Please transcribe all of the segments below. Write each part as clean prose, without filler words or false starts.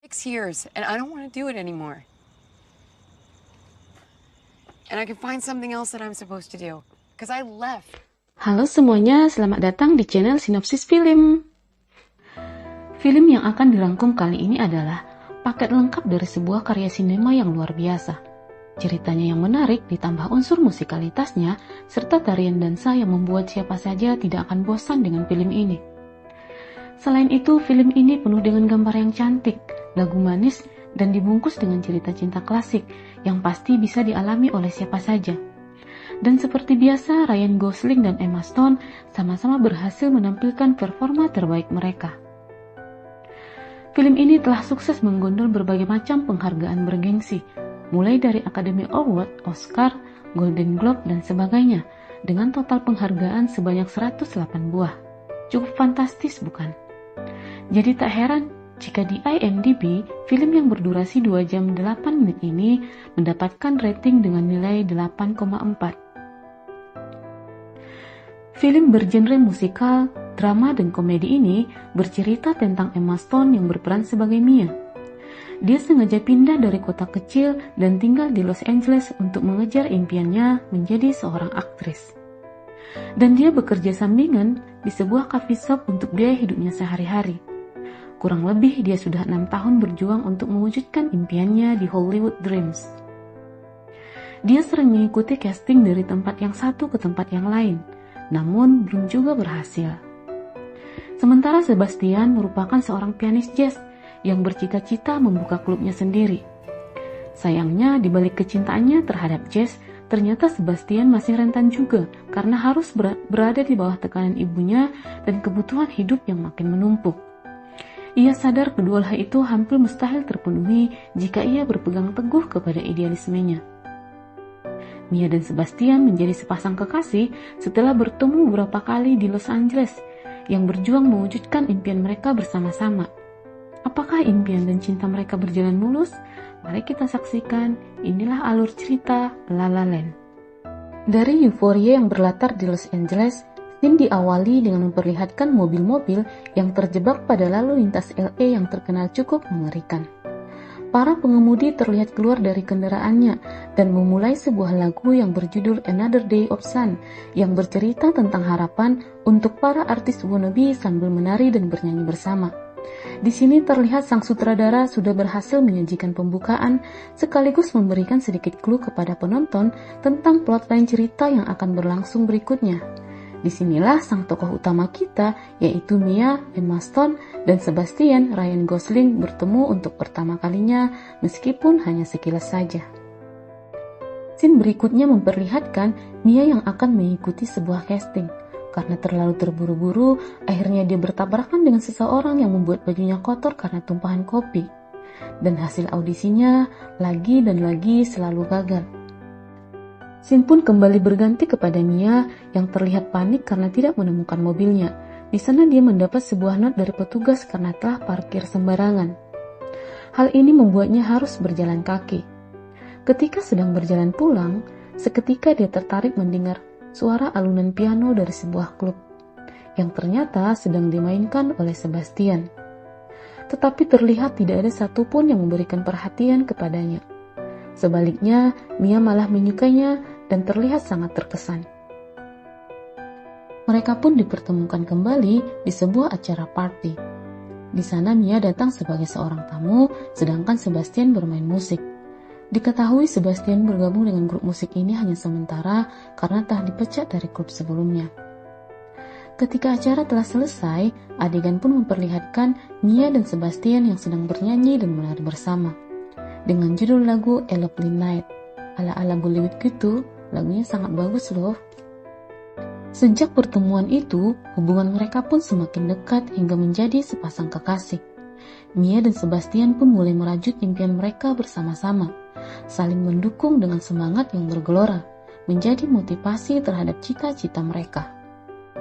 6 years, and I don't want to do it anymore. And I can find something else that I'm supposed to do, because I left. Halo semuanya, selamat datang di channel Sinopsis Film. Film yang akan dirangkum kali ini adalah paket lengkap dari sebuah karya sinema yang luar biasa. Ceritanya yang menarik ditambah unsur musikalitasnya, serta tarian dansa yang membuat siapa saja tidak akan bosan dengan film ini. Selain itu, film ini penuh dengan gambar yang cantik, lagu manis, dan dibungkus dengan cerita cinta klasik yang pasti bisa dialami oleh siapa saja. Dan seperti biasa, Ryan Gosling dan Emma Stone sama-sama berhasil menampilkan performa terbaik mereka. Film ini telah sukses menggondol berbagai macam penghargaan bergengsi, mulai dari Academy Award, Oscar, Golden Globe, dan sebagainya, dengan total penghargaan sebanyak 108 buah. Cukup fantastis, bukan? Jadi tak heran jika di IMDb, film yang berdurasi 2 jam 8 menit ini mendapatkan rating dengan nilai 8,4. Film bergenre musikal, drama, dan komedi ini bercerita tentang Emma Stone yang berperan sebagai Mia. Dia sengaja pindah dari kota kecil dan tinggal di Los Angeles untuk mengejar impiannya menjadi seorang aktris. Dan dia bekerja sampingan di sebuah coffee shop untuk biaya hidupnya sehari-hari. Kurang lebih dia sudah 6 tahun berjuang untuk mewujudkan impiannya di Hollywood Dreams. Dia sering mengikuti casting dari tempat yang satu ke tempat yang lain, namun belum juga berhasil. Sementara Sebastian merupakan seorang pianis jazz yang bercita-cita membuka klubnya sendiri. Sayangnya, di balik kecintaannya terhadap jazz, ternyata Sebastian masih rentan juga karena harus berada di bawah tekanan ibunya dan kebutuhan hidup yang makin menumpuk. Ia sadar kedua hal itu hampir mustahil terpenuhi jika ia berpegang teguh kepada idealismenya. Mia dan Sebastian menjadi sepasang kekasih setelah bertemu beberapa kali di Los Angeles yang berjuang mewujudkan impian mereka bersama-sama. Apakah impian dan cinta mereka berjalan mulus? Mari kita saksikan, inilah alur cerita La La Land. Dari euforia yang berlatar di Los Angeles, scene diawali dengan memperlihatkan mobil-mobil yang terjebak pada lalu lintas LA yang terkenal cukup mengerikan. Para pengemudi terlihat keluar dari kendaraannya dan memulai sebuah lagu yang berjudul Another Day of Sun yang bercerita tentang harapan untuk para artis wannabe sambil menari dan bernyanyi bersama. Di sini terlihat sang sutradara sudah berhasil menyajikan pembukaan sekaligus memberikan sedikit clue kepada penonton tentang plotline cerita yang akan berlangsung berikutnya. Disinilah sang tokoh utama kita, yaitu Mia, Emma Stone, dan Sebastian, Ryan Gosling bertemu untuk pertama kalinya meskipun hanya sekilas saja. Scene berikutnya memperlihatkan Mia yang akan mengikuti sebuah casting. Karena terlalu terburu-buru, akhirnya dia bertabrakan dengan seseorang yang membuat bajunya kotor karena tumpahan kopi. Dan hasil audisinya lagi dan lagi selalu gagal. Scene pun kembali berganti kepada Mia yang terlihat panik karena tidak menemukan mobilnya. Di sana dia mendapat sebuah not dari petugas karena telah parkir sembarangan. Hal ini membuatnya harus berjalan kaki. Ketika sedang berjalan pulang, seketika dia tertarik mendengar suara alunan piano dari sebuah klub yang ternyata sedang dimainkan oleh Sebastian. Tetapi terlihat tidak ada satupun yang memberikan perhatian kepadanya. Sebaliknya, Mia malah menyukainya dan terlihat sangat terkesan. Mereka pun dipertemukan kembali di sebuah acara party. Di sana Mia datang sebagai seorang tamu, sedangkan Sebastian bermain musik. Diketahui Sebastian bergabung dengan grup musik ini hanya sementara karena telah dipecat dari klub sebelumnya. Ketika acara telah selesai, adegan pun memperlihatkan Mia dan Sebastian yang sedang bernyanyi dan menari bersama. Dengan judul lagu A Lovely Night, ala-ala Bollywood gitu, lagunya sangat bagus loh. Sejak pertemuan itu, hubungan mereka pun semakin dekat hingga menjadi sepasang kekasih. Mia dan Sebastian pun mulai merajut impian mereka bersama-sama, saling mendukung dengan semangat yang bergelora, menjadi motivasi terhadap cita-cita mereka.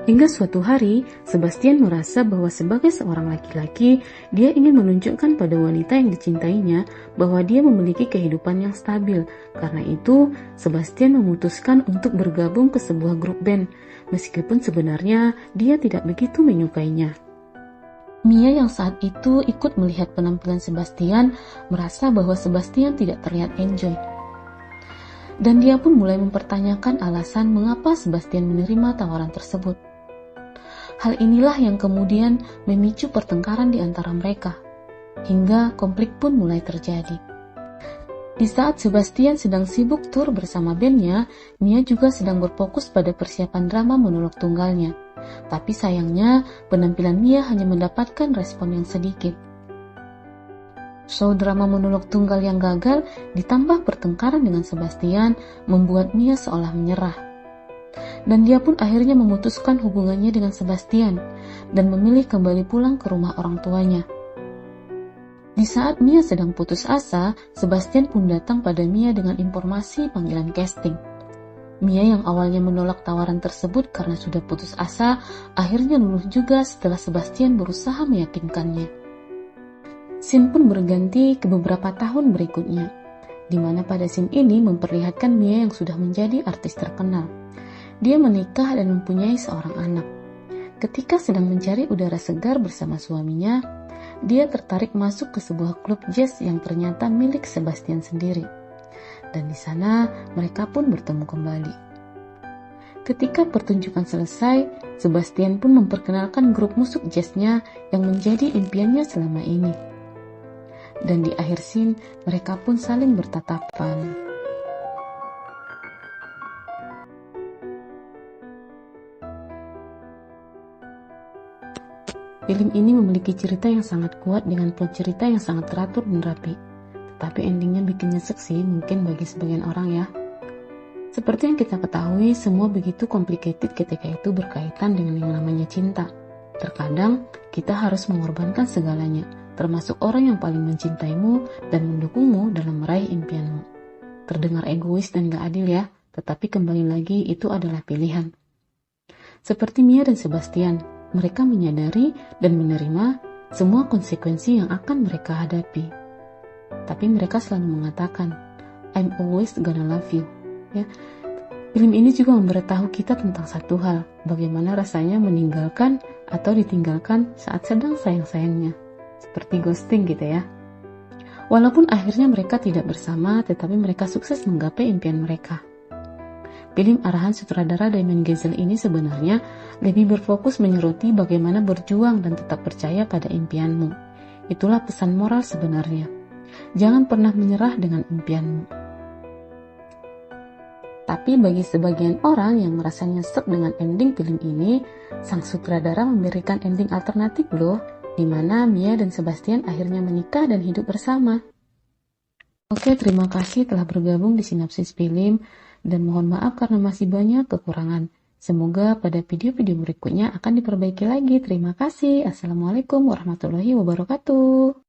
Hingga suatu hari, Sebastian merasa bahwa sebagai seorang laki-laki, dia ingin menunjukkan pada wanita yang dicintainya bahwa dia memiliki kehidupan yang stabil. Karena itu, Sebastian memutuskan untuk bergabung ke sebuah grup band, meskipun sebenarnya dia tidak begitu menyukainya. Mia yang saat itu ikut melihat penampilan Sebastian merasa bahwa Sebastian tidak terlihat enjoy. Dan dia pun mulai mempertanyakan alasan mengapa Sebastian menerima tawaran tersebut. Hal inilah yang kemudian memicu pertengkaran di antara mereka, hingga konflik pun mulai terjadi. Di saat Sebastian sedang sibuk tur bersama bandnya, Mia juga sedang berfokus pada persiapan drama monolog tunggalnya. Tapi sayangnya, penampilan Mia hanya mendapatkan respon yang sedikit. Show drama monolog tunggal yang gagal ditambah pertengkaran dengan Sebastian membuat Mia seolah menyerah. Dan dia pun akhirnya memutuskan hubungannya dengan Sebastian dan memilih kembali pulang ke rumah orang tuanya. Di saat Mia sedang putus asa, Sebastian pun datang pada Mia dengan informasi panggilan casting. Mia yang awalnya menolak tawaran tersebut karena sudah putus asa, akhirnya luluh juga setelah Sebastian berusaha meyakinkannya. Scene pun berganti ke beberapa tahun berikutnya, di mana pada scene ini memperlihatkan Mia yang sudah menjadi artis terkenal. Dia menikah dan mempunyai seorang anak. Ketika sedang mencari udara segar bersama suaminya, dia tertarik masuk ke sebuah klub jazz yang ternyata milik Sebastian sendiri. Dan di sana mereka pun bertemu kembali. Ketika pertunjukan selesai, Sebastian pun memperkenalkan grup musik jazznya yang menjadi impiannya selama ini. Dan di akhir scene, mereka pun saling bertatapan. Film ini memiliki cerita yang sangat kuat dengan plot cerita yang sangat teratur dan rapi. Tapi endingnya bikin nyesek sih mungkin bagi sebagian orang ya. Seperti yang kita ketahui, semua begitu complicated ketika itu berkaitan dengan yang namanya cinta. Terkadang kita harus mengorbankan segalanya, termasuk orang yang paling mencintaimu dan mendukungmu dalam meraih impianmu. Terdengar egois dan gak adil ya, tetapi kembali lagi itu adalah pilihan. Seperti Mia dan Sebastian, mereka menyadari dan menerima semua konsekuensi yang akan mereka hadapi. Tapi mereka selalu mengatakan, I'm always gonna love you. Ya. Film ini juga memberitahu kita tentang satu hal, bagaimana rasanya meninggalkan atau ditinggalkan saat sedang sayang-sayangnya. Seperti ghosting gitu ya. Walaupun akhirnya mereka tidak bersama, tetapi mereka sukses menggapai impian mereka. Film arahan sutradara Damien Chazelle ini sebenarnya lebih berfokus menyoroti bagaimana berjuang dan tetap percaya pada impianmu. Itulah pesan moral sebenarnya. Jangan pernah menyerah dengan impianmu. Tapi bagi sebagian orang yang merasa nyesek dengan ending film ini, sang sutradara memberikan ending alternatif loh, di mana Mia dan Sebastian akhirnya menikah dan hidup bersama. Oke, terima kasih telah bergabung di Sinopsis Film, dan mohon maaf karena masih banyak kekurangan. Semoga pada video-video berikutnya akan diperbaiki lagi. Terima kasih. Assalamualaikum warahmatullahi wabarakatuh.